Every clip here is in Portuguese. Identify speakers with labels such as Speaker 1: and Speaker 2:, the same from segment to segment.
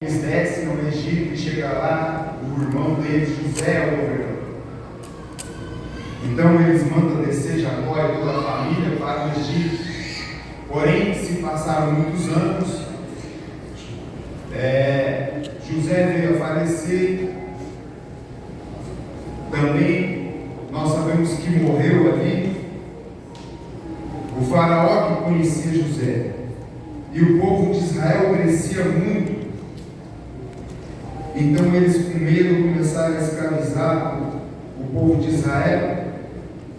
Speaker 1: Eles descem no Egito e chega lá, o irmão deles, José, é o governador. Então eles mandam descer Jacó e toda a família para o Egito. Porém, se passaram muitos anos, José veio a falecer. Também nós sabemos que morreu ali o faraó que conhecia José. E o povo de Israel crescia muito. Então eles, com medo, começaram a escravizar o povo de Israel.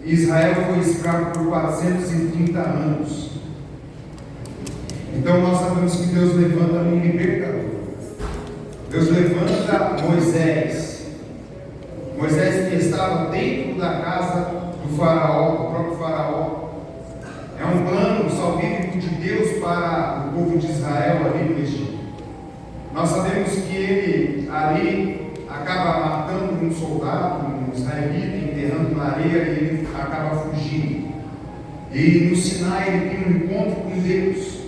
Speaker 1: E Israel foi escravo por 430 anos. Então nós sabemos que Deus levanta um libertador. Deus levanta Moisés. Moisés que estava dentro da casa do faraó, do próprio faraó. É um plano salvífico de Deus para o povo de Israel ali no Egito. Nós sabemos que ele ali acaba matando um soldado, um israelita, enterrando na areia, e ele acaba fugindo. E no Sinai ele tem um encontro com Deus.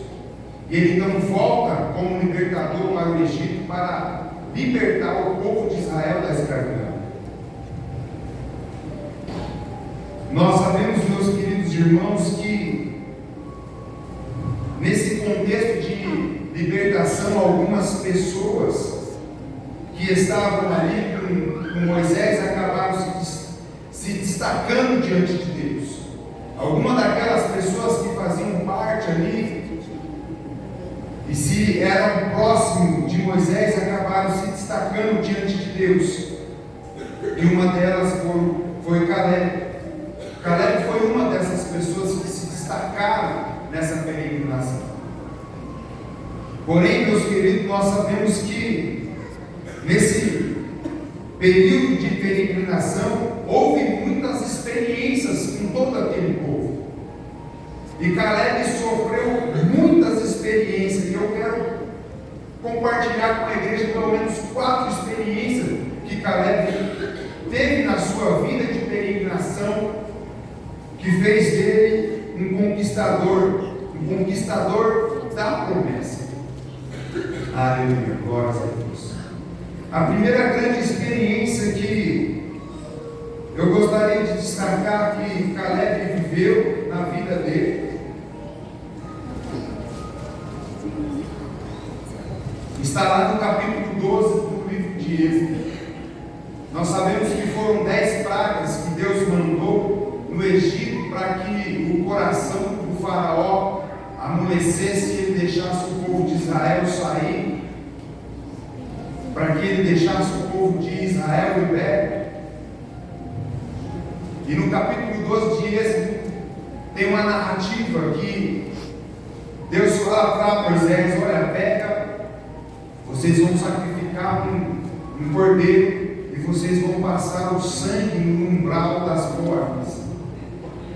Speaker 1: E ele então volta como libertador para o Egito para libertar o povo de Israel da escravidão. Nós sabemos, meus queridos irmãos, que nesse contexto de libertação, algumas pessoas que estavam ali com Moisés acabaram se destacando diante de Deus. Algumas daquelas pessoas que faziam parte ali e se eram próximos de Moisés acabaram se destacando diante de Deus. E uma delas foi Caleb. Caleb foi uma dessas pessoas que se destacaram nessa peregrinação. Porém, meus queridos, nós sabemos que nesse período de peregrinação houve muitas experiências com todo aquele povo. E Caleb sofreu muitas experiências, e eu quero compartilhar com a igreja pelo menos 4 experiências que Caleb teve na sua vida de peregrinação, que fez dele um conquistador da promessa. Aleluia, glórias a Deus. A primeira grande experiência que eu gostaria de destacar que Caleb viveu na vida dele está lá no capítulo 12 do livro de Êxodo. Nós sabemos que foram 10 pragas que Deus mandou no Egito para que o coração do faraó amolecesse e ele deixasse o povo de Israel sair, para que ele deixasse o povo de Israel liberto. E no capítulo 12 de Êxodo tem uma narrativa que Deus fala para Moisés: olha, pega, vocês vão sacrificar um cordeiro e vocês vão passar o sangue no umbral das portas.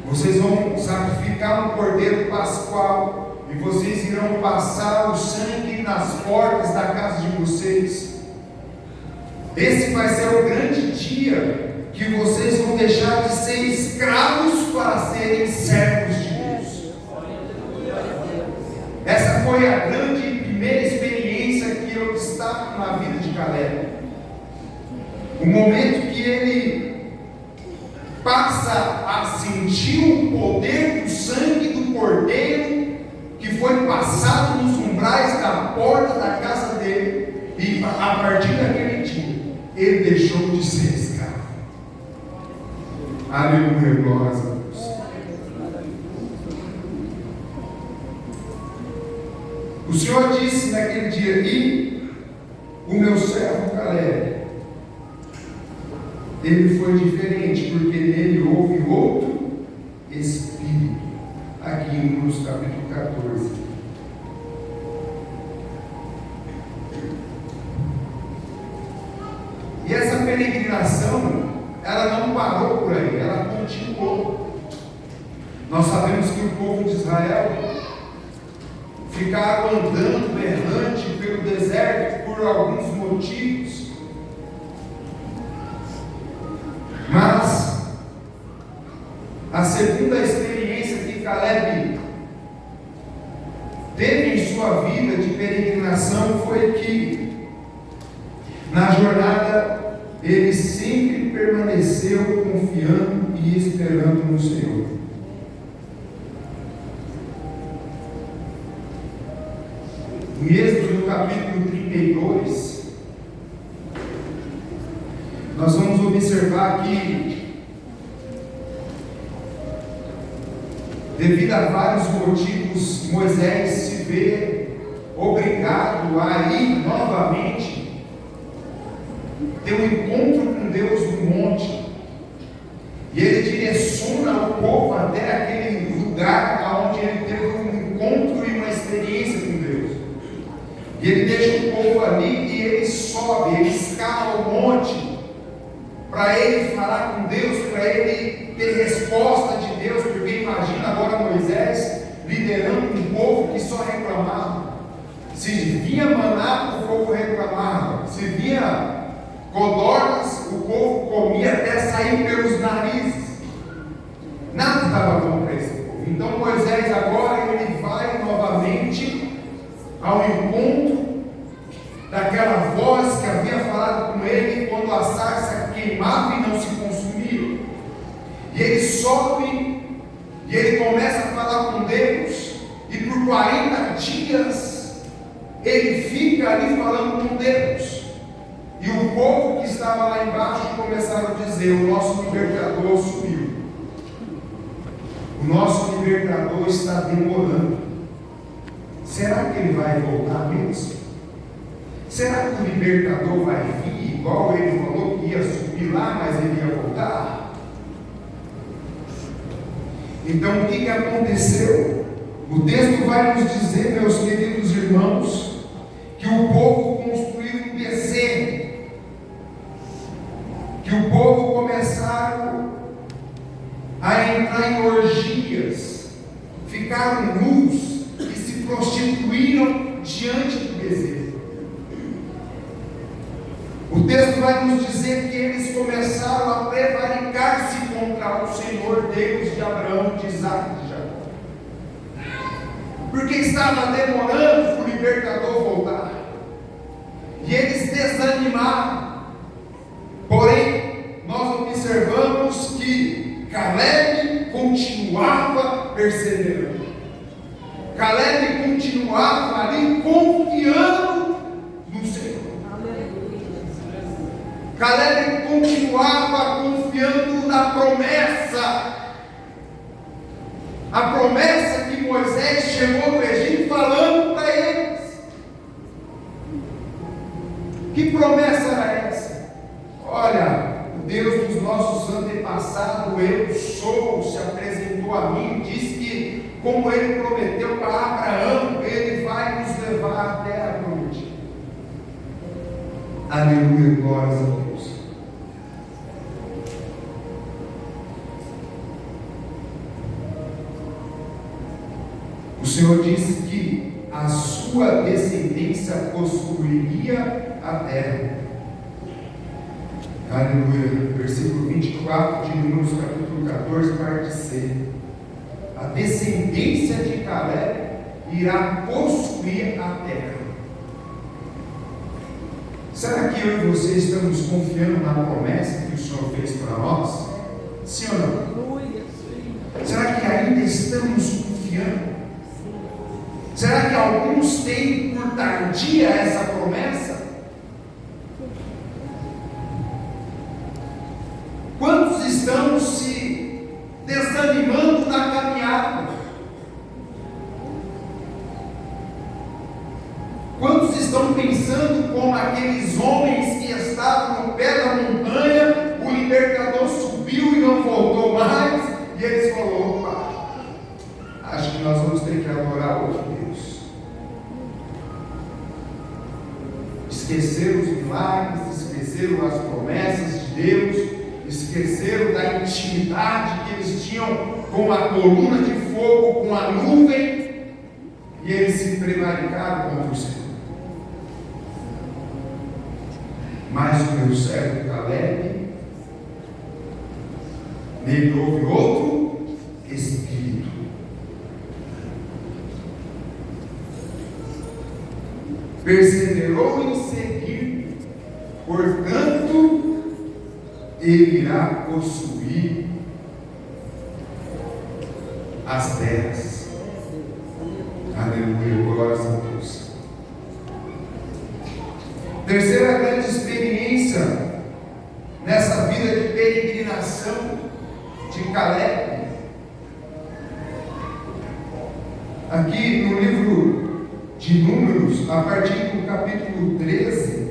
Speaker 1: Vocês vão sacrificar um cordeiro pascual e vocês irão passar o sangue nas portas da casa de vocês. Esse vai ser o grande dia que vocês vão deixar de ser escravos para serem servos de Deus. Essa foi a grande primeira experiência que eu destaco na vida de Caleb. O momento que ele passa a sentir o poder do sangue do cordeiro que foi passado nos umbrais da porta da casa dele, e a partir daquele dia ele deixou de ser escravo. Aleluia, glórias a Deus. O Senhor disse naquele dia: e o meu servo Caleb, ele foi diferente, porque nele houve outro espírito. Aqui em Números capítulo 14. E essa peregrinação, ela não parou por aí, ela continuou. Nós sabemos que o povo de Israel ficaram andando errante pelo deserto por alguns motivos. Mas a segunda experiência que Caleb teve em sua vida de peregrinação foi que Na jornada, ele sempre permaneceu confiando e esperando no Senhor. Em Êxodo, no capítulo 32, nós vamos observar que, devido a vários motivos, Moisés se vê obrigado a ir novamente ter um encontro com Deus no monte, e ele direciona o povo até aquele lugar onde ele teve um encontro e uma experiência com Deus, e ele deixa o povo ali e ele sobe, ele escala o monte para ele falar com Deus, para ele ter resposta de Deus, porque imagina agora Moisés liderando um povo que só reclamava. Se vinha maná, o povo reclamava. Se vinha codornas, o povo comia até sair pelos narizes. Nada estava bom para esse povo. Então Moisés agora ele vai novamente ao encontro daquela voz que havia falado com ele quando a sarça queimava e não se consumia. E ele sobe e ele começa a falar com Deus, e por 40 dias ele fica ali falando com Deus, e o povo que estava lá embaixo começaram a dizer: o nosso libertador sumiu, o nosso libertador está demorando. Será que ele vai voltar mesmo? Será que o libertador vai vir igual ele falou que ia subir lá, mas ele ia voltar? Então o que aconteceu? O texto vai nos dizer, meus queridos irmãos, que o povo construiu um bezerro, que o povo começaram a entrar em orgias, ficaram nus e se prostituíram diante do bezerro. O texto vai nos dizer que eles começaram a prevaricar-se contra o Senhor Deus de Abraão, de Isaac e de Jacó, porque estava demorando o libertador voltar, e eles desanimaram. Porém, nós observamos que Caleb continuava perseverando, Caleb continuava ali confiando no Senhor. Caleb continuava confiando na promessa, a promessa que Moisés chegou no Egito falando para eles. Que promessa era essa? Olha, o Deus dos nossos antepassados, eu sou, se apresentou a mim, disse que, como ele prometeu para Abraão, ele vai nos levar à terra prometida. Aleluia, glórias a Deus. O Senhor disse que a sua descendência possuiria a terra. Aleluia. Versículo 24 de Números, capítulo 14, parte C. A descendência de Caleb irá possuir a terra. Será que eu e você estamos confiando na promessa que o Senhor fez para nós? Sim ou não? Será que ainda estamos confiando? Será que alguns têm por tardia essa promessa? Quantos estão se desanimando na caminhada? Quantos estão pensando como aqueles homens que estavam no pé da montanha, o libertador subiu e não voltou mais, e eles falaram: opa, acho que nós vamos ter que adorar outro Deus. Esqueceram os milagres, esqueceram as promessas de Deus, esqueceram da intimidade que eles tinham com a coluna de fogo, com a nuvem, e eles se prevaricaram contra o Senhor. Mas o meu servo Caleb, nele houve outro espírito. Perseverou em seguir Portanto, ele irá possuir as terras. Aleluia, glórias a Deus. Terceira grande experiência nessa vida de peregrinação de Caleb. Aqui no livro de Números, a partir do capítulo 13,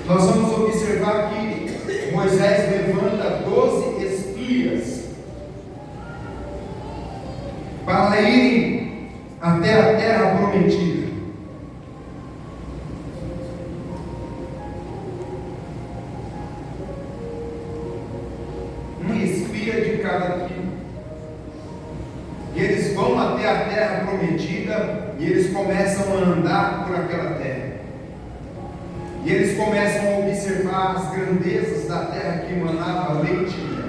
Speaker 1: nós vamos observar que Moisés levanta 12 espias para irem até a terra prometida. Um espia de cada tribo. E eles vão até a terra prometida e eles começam a andar por aquela terra. E eles começam a observar as grandezas da terra que emanava leite e mel.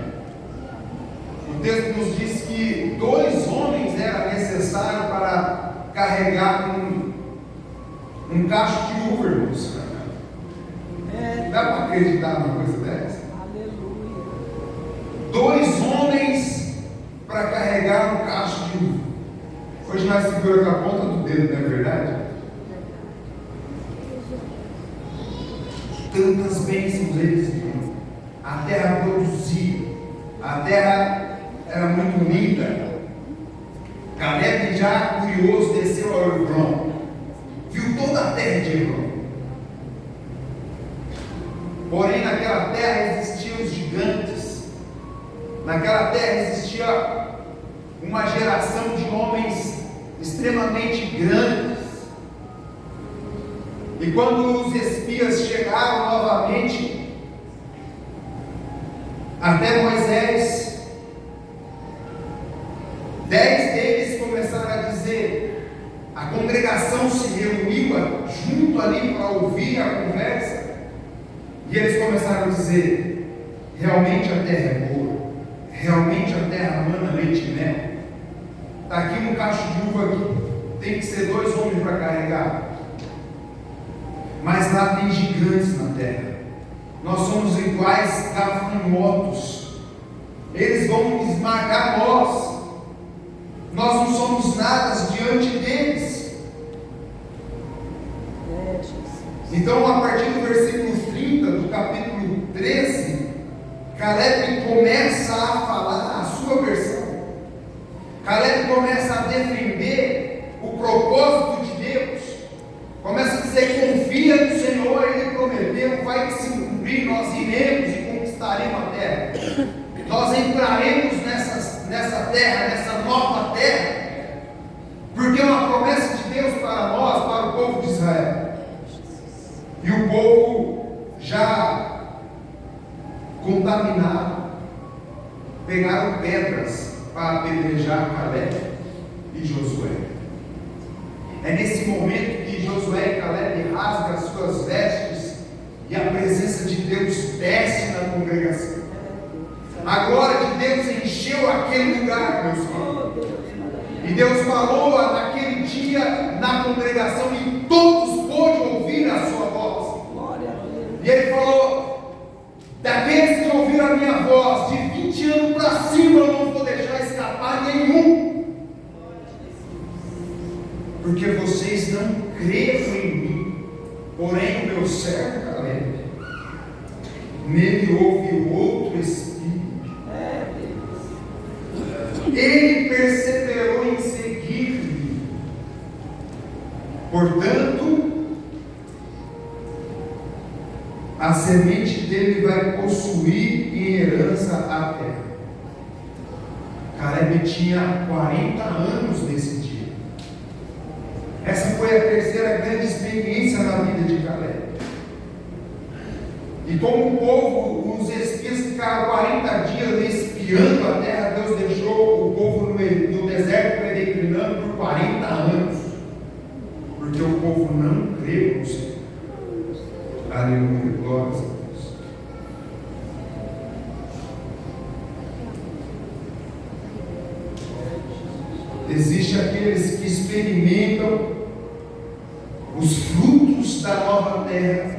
Speaker 1: O texto nos diz que 2 homens era necessário para carregar um cacho de uva, irmãos. Dá para acreditar numa coisa dessa?
Speaker 2: Aleluia.
Speaker 1: 2 homens para carregar um cacho de uva. Hoje nós seguramos com a ponta do dedo, não é verdade? Tantas bênçãos eles tinham. A terra produzia. A terra era muito linda. Caleb, já curioso, desceu ao Hebron. Viu toda a terra de Hebron. Porém, naquela terra existiam os gigantes. Naquela terra existia uma geração de homens extremamente grandes. E quando os espias chegaram novamente até Moisés, 10 deles começaram a dizer, a congregação se reuniu junto ali para ouvir a conversa, e eles começaram a dizer, realmente a terra é boa, realmente a terra mana leite e mel, está aqui um cacho de uva aqui, tem que ser 2 homens para carregar. Mas lá tem gigantes na terra. Nós somos iguais gafanhotos. Eles vão esmagar nós. Nós não somos nada diante deles. Então, a partir do versículo 30 do capítulo 13, Caleb começa a falar a sua versão. Caleb começa a defender o propósito de Deus. Começa a dizer, confia no Senhor, Ele prometeu, vai se cumprir, nós iremos e conquistaremos a terra. Nós entraremos nessa terra, nessa nova terra, porque é uma promessa de Deus para nós, para o povo de Israel. E o povo já contaminado, pegaram pedras para apedrejar Caleb e Josué. É nesse momento que Josué e Caleb rasgam as suas vestes e a presença de Deus desce na congregação. A glória de Deus encheu aquele lugar, meus filhos. E Deus falou naquele dia na congregação e todos pôde ouvir a sua voz. E Ele falou, daqueles que ouviram a minha voz, de 20 anos para cima eu não vou deixar escapar nenhum. Porque vocês não creram em mim, porém o meu servo Caleb, nele houve outro espírito. Ele perseverou em seguir-me. Portanto, a semente dele vai possuir em herança a terra. Caleb tinha 40 anos nesse dia. Essa foi a terceira grande experiência na vida de Caleb. E como o povo, os espias ficaram 40 dias espiando a terra, Deus deixou o povo no deserto peregrinando por 40 anos. Porque o povo não creu no Senhor. Aleluia, glórias a Deus. Existem aqueles que experimentam os frutos frutos da nova terra,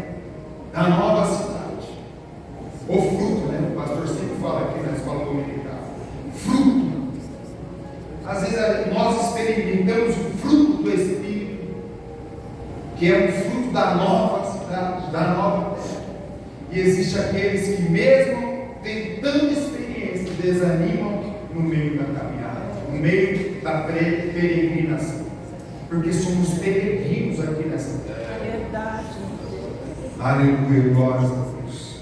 Speaker 1: da nova cidade. O fruto, né? O pastor sempre fala aqui na escola dominical. Fruto. Às vezes nós experimentamos o fruto do Espírito, que é o fruto da nova cidade, da nova terra. E existem aqueles que, mesmo tendo tanta experiência, desanimam no meio da caminhada, no meio da peregrinação, porque somos peregrinos aqui nessa terra.
Speaker 2: É verdade.
Speaker 1: Aleluia, glória a Deus.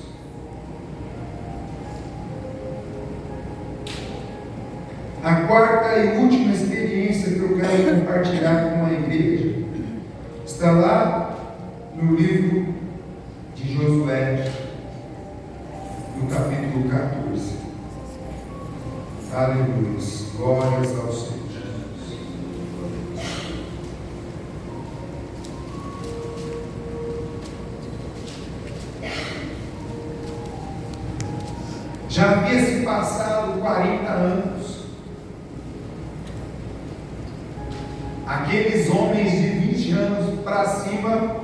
Speaker 1: A quarta e última experiência que eu quero compartilhar com a igreja está lá no livro de Josué, no capítulo 14. Aleluia, glórias ao Senhor Jesus. Já havia se passado 40 anos. Aqueles homens de 20 anos para cima,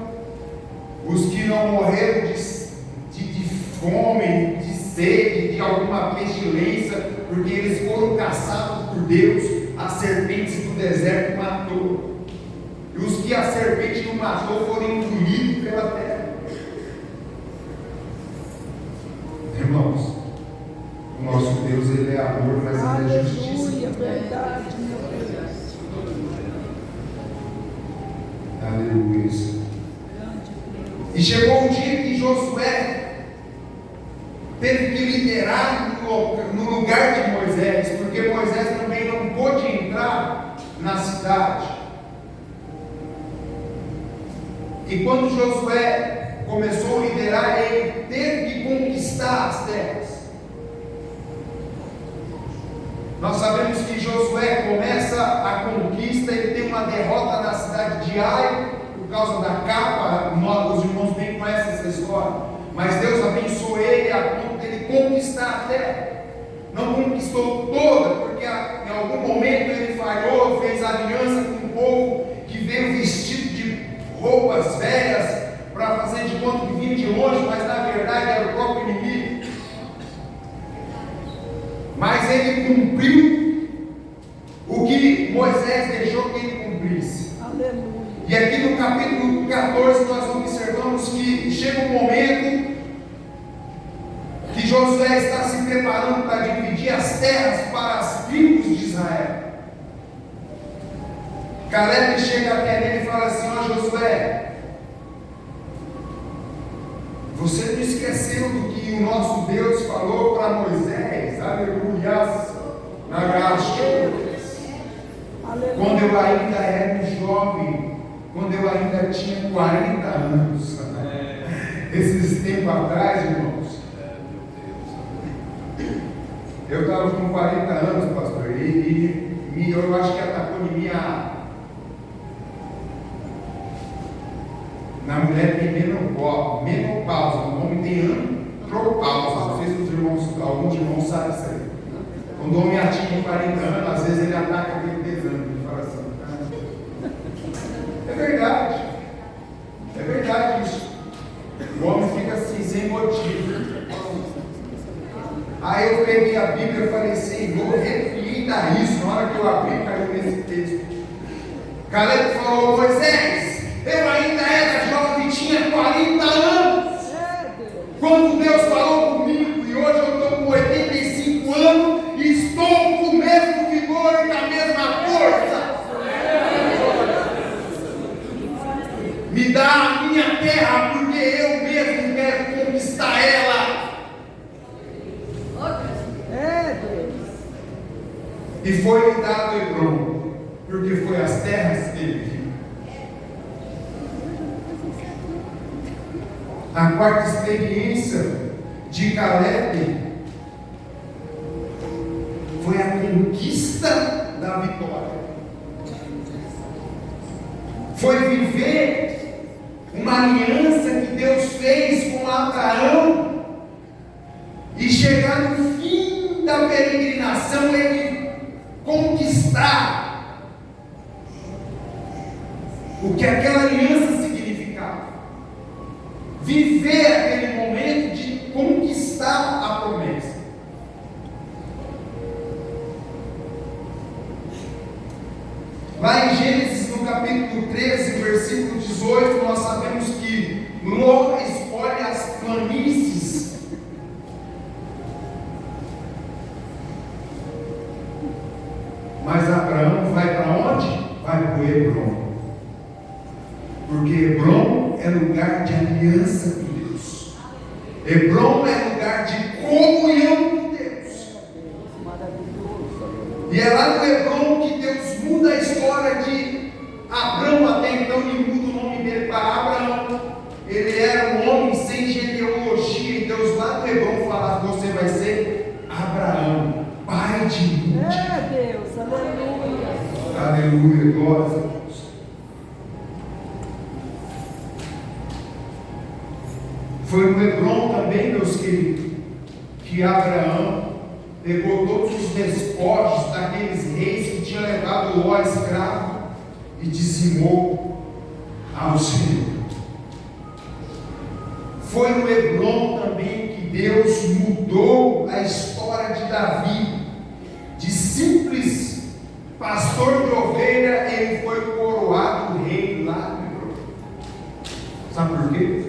Speaker 1: os que não morreram de fome, de sede, de alguma pestilência, porque eles foram caçados por Deus, as serpentes do deserto matou. E os que a serpente não matou foram engolidos pela terra. Irmãos, o nosso Deus, Ele é amor, mas Ele é justiça.
Speaker 2: Aleluia, verdade, meu Deus.
Speaker 1: Aleluia. E chegou um dia que Josué teve que liderar no lugar de Moisés, porque Moisés também não pôde entrar na cidade. E quando Josué começou a liderar, ele teve que conquistar as terras. Nós sabemos que Josué começa a conquista, ele tem uma derrota na cidade de Ai, por causa da capa. Os irmãos bem conhecem essa história, mas Deus abençoou ele a ponto de ele conquistar a terra. Não conquistou toda, porque em algum momento ele falhou, fez aliança com o povo que veio vestido de roupas velhas para fazer de conta que vinha de longe, mas na verdade era o próprio inimigo. Mas ele cumpriu o que Moisés deixou que ele cumprisse.
Speaker 2: Aleluia.
Speaker 1: E aqui no capítulo 14 nós observamos que chega um momento que Josué está se preparando para dividir as terras para as tribos de Israel. Caleb chega até ele e fala assim: ó Josué, você não esqueceu do que o nosso Deus falou para Moisés? Aleluia. Na graça. Quando eu ainda era um jovem, quando eu ainda tinha 40 anos, esses tempos atrás, irmãos, eu estava com 40 anos, pastor, e eu acho que atacou em mim na mulher tem menopausa, o homem tem andropausa. Não sei se alguns irmãos sabem isso aí. Quando o homem atinge 40 anos, às vezes ele ataca aquele desânimo, ele fala assim: é verdade isso. O homem fica assim, sem motivo. Aí eu peguei a Bíblia e falei: Senhor, reflita isso. Na hora que eu abri, caiu nesse texto. Caleb falou: Moisés, eu ainda era jovem, tinha 40 anos. Quando Deus falou comigo, e hoje eu estou com 85 anos, e estou com o mesmo vigor e com a mesma força. Me dá a minha terra, porque eu mesmo quero conquistar ela. E foi-lhe dado Hebrom, porque foi as terras que ele viu. A quarta experiência de Caleb foi a conquista da vitória. Foi viver uma aliança que Deus fez com Abraão e chegar no fim da peregrinação, ele conquistar o que aquela aliança significava. viver aquele momento de conquistar a promessa. Lá em Gênesis, no capítulo 13, versículo 18, nós sabemos que Ló escolhe as planícies. Mas Abraão vai para onde? Vai para o Hebrom. Porque Hebrom é lugar de aliança com Deus. Hebrom é lugar de comunhão com Deus. E é lá no Hebrom que Deus muda a história de Abrão. Até então ele muda o nome dele para Abraão. Ele era um homem sem genealogia. E Deus lá no Hebrom fala: você vai ser Abraão, pai de muitos.
Speaker 2: Deus, aleluia.
Speaker 1: Aleluia, glória a Deus. Foi no Hebrom também, meus queridos, que Abraão pegou todos os despojos daqueles reis que tinham levado Ló escravo e dizimou ao Senhor. Foi no Hebrom também que Deus mudou a história de Davi. De simples pastor de ovelha, ele foi coroado rei lá no Hebrom. Sabe por quê?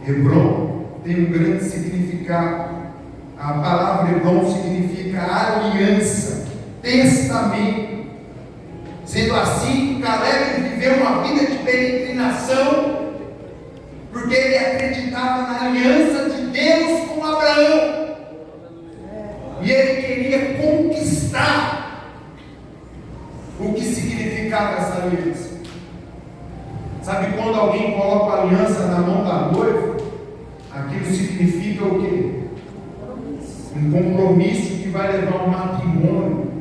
Speaker 1: Hebrom tem um grande significado. A palavra Hebrom significa aliança, testamento. Sendo assim, Caleb viveu uma vida de peregrinação, porque ele acreditava na aliança de Deus com Abraão. E ele queria conquistar o que significava essa aliança. Sabe quando alguém coloca a aliança na mão da noiva? Aquilo significa o quê? Um compromisso que vai levar ao matrimônio,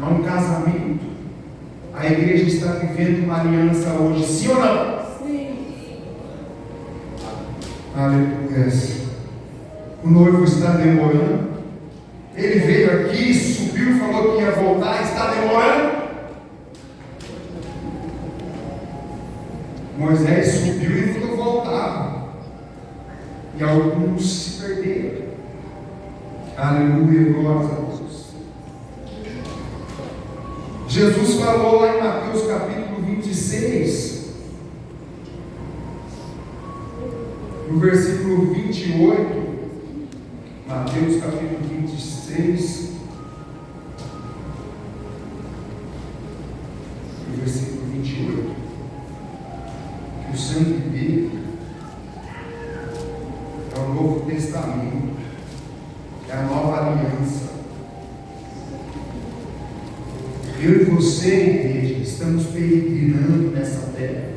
Speaker 1: a um casamento. A igreja está vivendo uma aliança hoje, sim ou não?
Speaker 2: Sim.
Speaker 1: Aleluia. O noivo está demorando. Ele veio aqui, subiu, falou que ia voltar, está demorando. Moisés subiu e não voltava. E alguns se perderam. Aleluia, glória a Deus. Jesus falou lá em Mateus capítulo 26, no versículo 28. Mateus capítulo 26, no versículo 28, que o sangue dele é o Novo Testamento, é a nova aliança. Eu e você, igreja, estamos peregrinando nessa terra.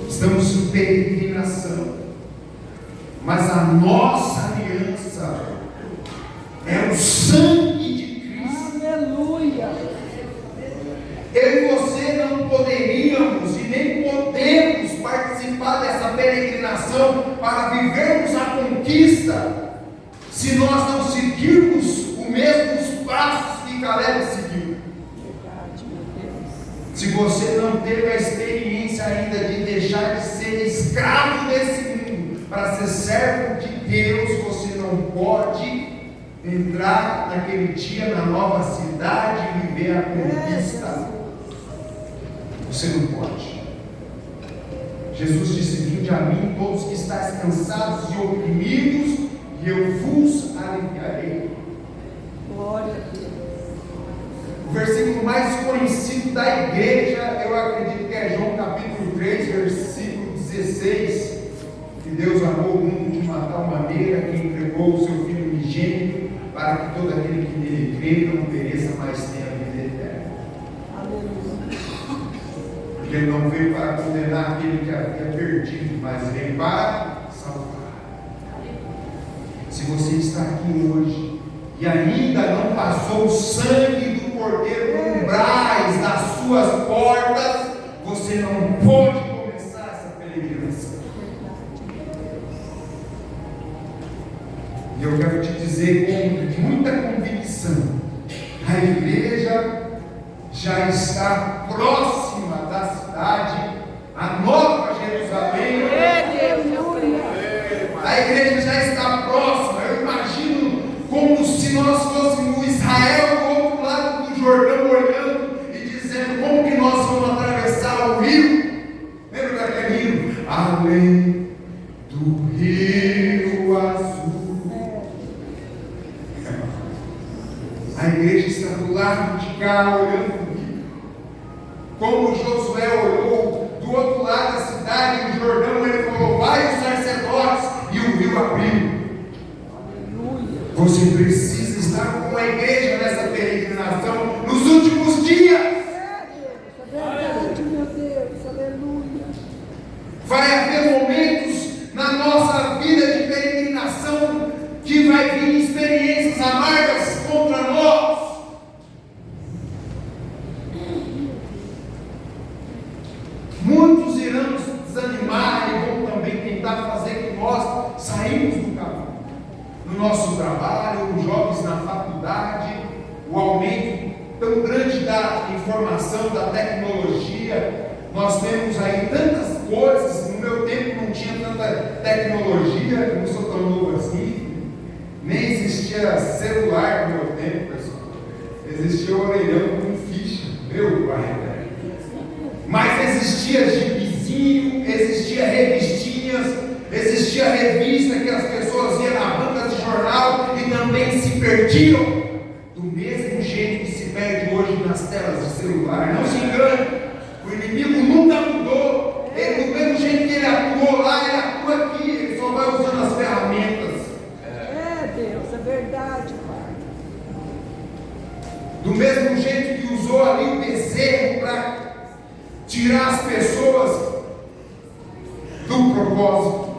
Speaker 1: Estamos em peregrinação. Mas a nossa aliança é o sangue de Cristo.
Speaker 2: Aleluia.
Speaker 1: Eu e você não poderíamos e nem podemos participar dessa peregrinação para vivermos a conquista se nós não seguirmos os mesmos passos que Caleb seguiu. Se você não teve a experiência ainda de deixar de ser escravo desse mundo para ser servo de Deus, você não pode entrar naquele dia na nova cidade e viver a conquista. Você não pode. Jesus disse: vinde a mim todos que estáis cansados e oprimidos, e eu vos aliviarei. Glória a Deus. O versículo mais conhecido da igreja, eu acredito que é João capítulo 3, versículo 16. Que Deus amou o mundo de uma tal maneira que entregou o seu Filho unigênito, para que todo aquele que nele crê não pereça, mas tenha a vida eterna. Aleluia. Porque ele não veio para condenar aquele que havia perdido, mas veio para salvar. Se você está aqui hoje e ainda não passou o sangue do Cordeiro por umbrais das suas portas, você não pode começar essa peregrinação. E eu quero te dizer com muita convicção: a igreja já está próxima da cidade ficar olhando comigo. Como Josué olhou do outro lado da cidade, do Jordão, ele falou: vai os sacerdotes, e o rio abriu. Você precisa estar com a igreja nessa peregrinação nos últimos dias.
Speaker 2: Verdade, meu Deus, aleluia.
Speaker 1: Vai haver momentos na nossa vida de peregrinação que vai vir experiências amargas contra nós. Muitos irão desanimar e vão também tentar fazer que nós saímos do caminho. No nosso trabalho, os jovens na faculdade, o aumento tão grande da informação, da tecnologia. Nós temos aí tantas coisas. No meu tempo não tinha tanta tecnologia, eu não sou tão novo assim. Nem existia celular no meu tempo, pessoal. Existia o orelhão com ficha. Meu pai. Mas existia gibizinho, existia revistinhas, existia revista que as pessoas iam na banca de jornal e também se perdiam. Do mesmo jeito que se perde hoje nas telas de celular. Não se engane, o inimigo nunca mudou. Ele, do mesmo jeito que ele atuou lá, ele atua aqui, ele só vai usando as ferramentas.
Speaker 2: Deus, é verdade, Pai.
Speaker 1: Do mesmo jeito que usou ali o bezerro para tirar as pessoas do propósito,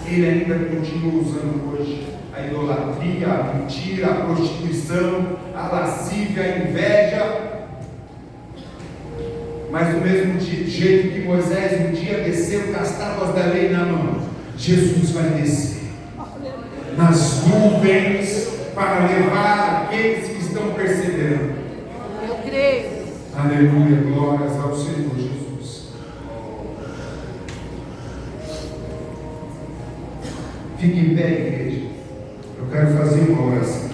Speaker 1: ele ainda continua usando hoje a idolatria, a mentira, a prostituição, a lascívia, a inveja. Mas do mesmo jeito que Moisés um dia desceu com as tábuas da lei na mão, Jesus vai descer nas nuvens para levar aqueles que estão perseverando.
Speaker 2: Eu creio.
Speaker 1: Aleluia, glórias ao Senhor Jesus. Fique em pé, igreja. Eu quero fazer uma oração.